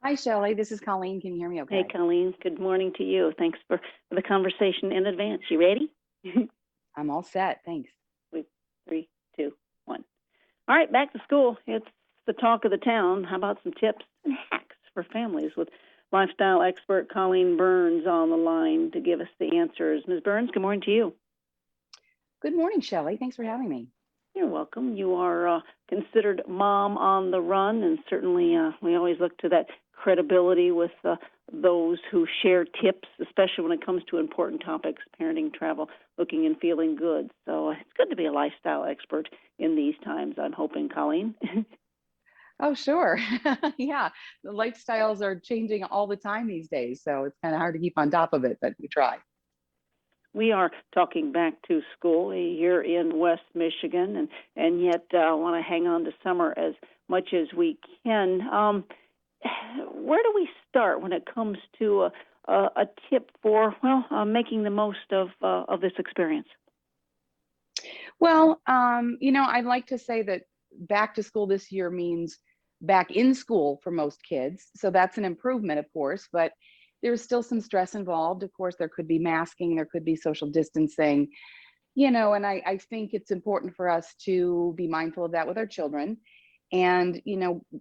Hi, Shelley. This is Colleen. Can you hear me Hey, okay? Colleen. Good morning to you. Thanks for the conversation in advance. You ready? I'm all set. Thanks. Wait, 3, 2, 1. All right, back to school. It's the talk of the town. How about some tips and hacks for families with lifestyle expert Colleen Burns on the line to give us the answers? Ms. Burns, good morning to you. Good morning, Shelley. Thanks for having me. You're welcome. You are considered mom on the run, and certainly we always look to that credibility with those who share tips, especially when it comes to important topics, parenting, travel, looking and feeling good. So it's good to be a lifestyle expert in these times, I'm hoping, Colleen. Oh, sure. Yeah, the lifestyles are changing all the time these days, so it's kind of hard to keep on top of it, but we try. We are talking back to school here in West Michigan, and yet want to hang on to summer as much as we can. Where do we start when it comes to a tip for making the most of this experience? Well, I'd like to say that back to school this year means back in school for most kids. So that's an improvement, of course, but there's still some stress involved. Of course, there could be masking, there could be social distancing, and I think it's important for us to be mindful of that with our children. And,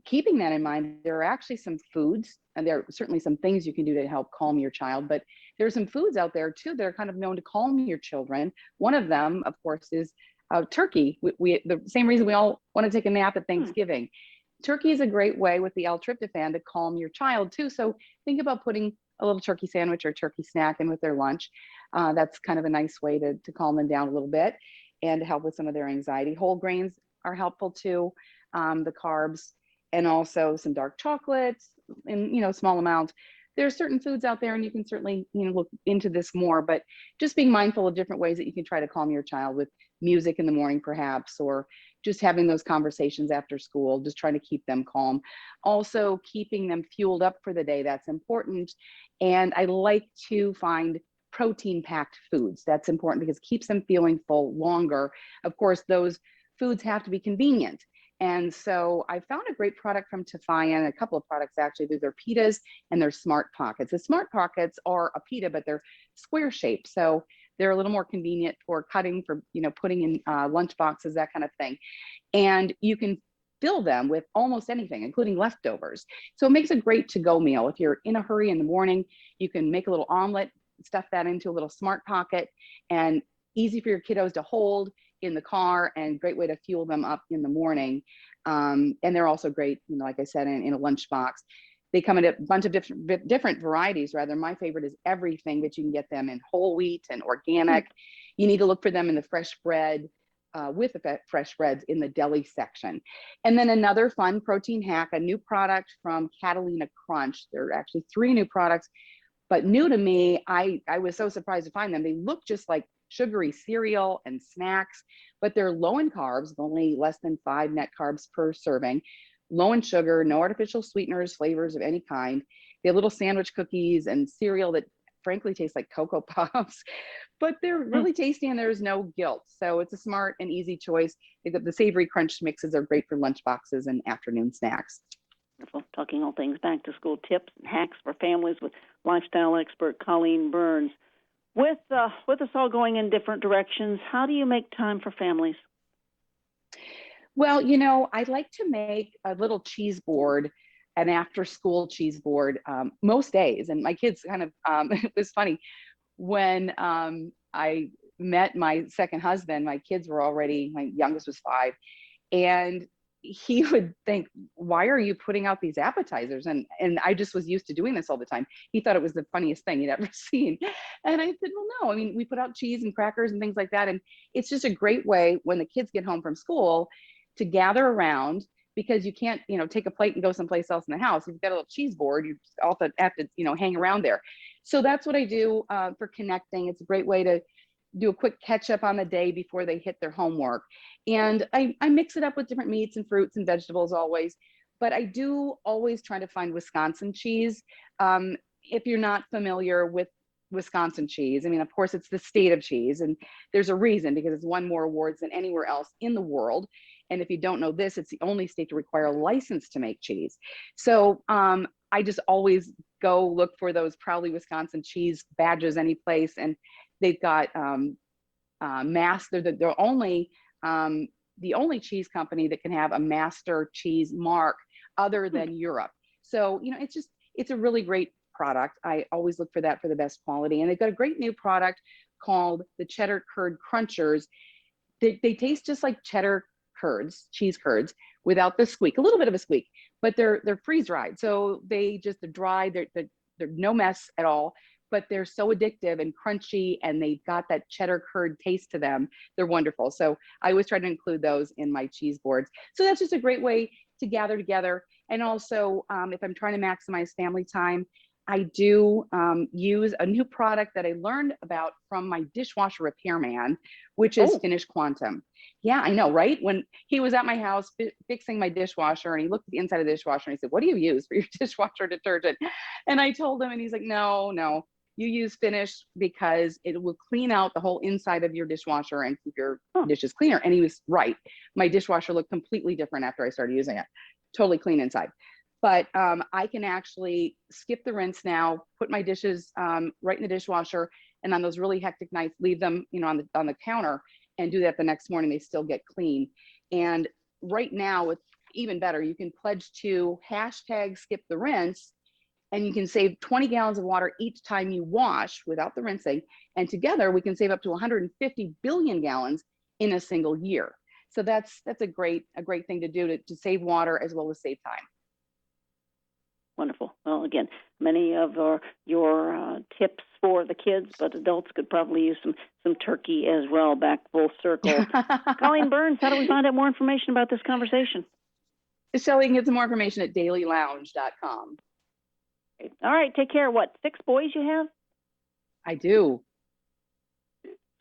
keeping that in mind, there are actually some foods, and there are certainly some things you can do to help calm your child, but there are some foods out there too that are kind of known to calm your children. One of them, of course, is turkey. The same reason we all want to take a nap at Thanksgiving. Turkey is a great way with the L-tryptophan to calm your child too. So think about putting a little turkey sandwich or turkey snack in with their lunch. That's kind of a nice way to calm them down a little bit and to help with some of their anxiety. Whole grains are helpful too, the carbs, and also some dark chocolates in small amounts. There are certain foods out there, and you can certainly look into this more. But just being mindful of different ways that you can try to calm your child with music in the morning, perhaps, or just having those conversations after school, just trying to keep them calm. Also, keeping them fueled up for the day. That's important. And I like to find protein packed foods. That's important because it keeps them feeling full longer. Of course, those foods have to be convenient. And so I found a great product from Defiant, a couple of products actually. They're pitas and they're Smart Pockets. The Smart Pockets are a pita, but they're square shaped. So they're a little more convenient for cutting, for putting in lunch boxes, that kind of thing. And you can fill them with almost anything, including leftovers. So it makes a great to-go meal. If you're in a hurry in the morning, you can make a little omelet, stuff that into a little Smart Pocket, and easy for your kiddos to hold in the car, and great way to fuel them up in the morning. And they're also great, like I said, in a lunchbox. They come in a bunch of different varieties. Rather, my favorite is everything, that you can get them in whole wheat and organic. You need to look for them in the fresh bread, with the fresh breads in the deli section. And then another fun protein hack, a new product from Catalina Crunch. There are actually 3 new products, but new to me. I was so surprised to find them. They look just like sugary cereal and snacks, but they're low in carbs, only less than 5 net carbs per serving, low in sugar, no artificial sweeteners, flavors of any kind. They have little sandwich cookies and cereal that frankly taste like Cocoa Puffs, but they're really tasty and there's no guilt. So it's a smart and easy choice. The savory crunch mixes are great for lunch boxes and afternoon snacks. Wonderful. Talking all things back to school tips and hacks for families with lifestyle expert Colleen Burns. With us all going in different directions, how do you make time for families? Well, I'd like to make a little cheese board, an after school cheese board, most days. And my kids kind of, it was funny when I met my second husband, my kids were already, my youngest was 5. And he would think, why are you putting out these appetizers? And I just was used to doing this all the time. He thought it was the funniest thing he'd ever seen. And I said, well, no, I mean, we put out cheese and crackers and things like that. And it's just a great way when the kids get home from school to gather around, because you can't, take a plate and go someplace else in the house. If you've got a little cheese board, you also have to, hang around there. So that's what I do for connecting. It's a great way to do a quick catch up on the day before they hit their homework. And I mix it up with different meats and fruits and vegetables always, but I do always try to find Wisconsin cheese. If you're not familiar with Wisconsin cheese, I mean, of course, it's the state of cheese, and there's a reason, because it's won more awards than anywhere else in the world. And if you don't know this, it's the only state to require a license to make cheese. So I just always go look for those proudly Wisconsin cheese badges any place, and they've got the only cheese company that can have a master cheese mark other than Europe. So, you know, it's a really great product. I always look for that for the best quality. And they've got a great new product called the Cheddar Curd Crunchers. They taste just like cheddar curds, cheese curds, without the squeak, a little bit of a squeak, but they're freeze dried. So they're dry, they're no mess at all, but they're so addictive and crunchy, and they've got that cheddar curd taste to them. They're wonderful. So I always try to include those in my cheese boards. So that's just a great way to gather together. And also, if I'm trying to maximize family time, I do use a new product that I learned about from my dishwasher repairman, which is Finish Quantum. Yeah, I know, right? When he was at my house fixing my dishwasher, and he looked at the inside of the dishwasher and he said, "What do you use for your dishwasher detergent?" And I told him, and he's like, "No, you use Finish because it will clean out the whole inside of your dishwasher and keep your dishes cleaner." And he was right. My dishwasher looked completely different after I started using it. Totally clean inside. But I can actually skip the rinse now, put my dishes right in the dishwasher, and on those really hectic nights, leave them, you know, on the counter, and do that the next morning. They still get clean. And right now, it's even better. You can pledge to #SkipTheRinse, and you can save 20 gallons of water each time you wash without the rinsing. And together, we can save up to 150 billion gallons in a single year. So that's a great thing to do to save water as well as save time. Wonderful. Well, again, many of your tips for the kids, but adults could probably use some turkey as well, back full circle. Colleen Burns, how do we find out more information about this conversation? Shelley can get some more information at dailylounge.com. All right, take care. What, 6 boys you have? I do.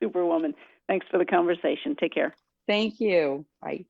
Superwoman. Thanks for the conversation. Take care. Thank you. Bye.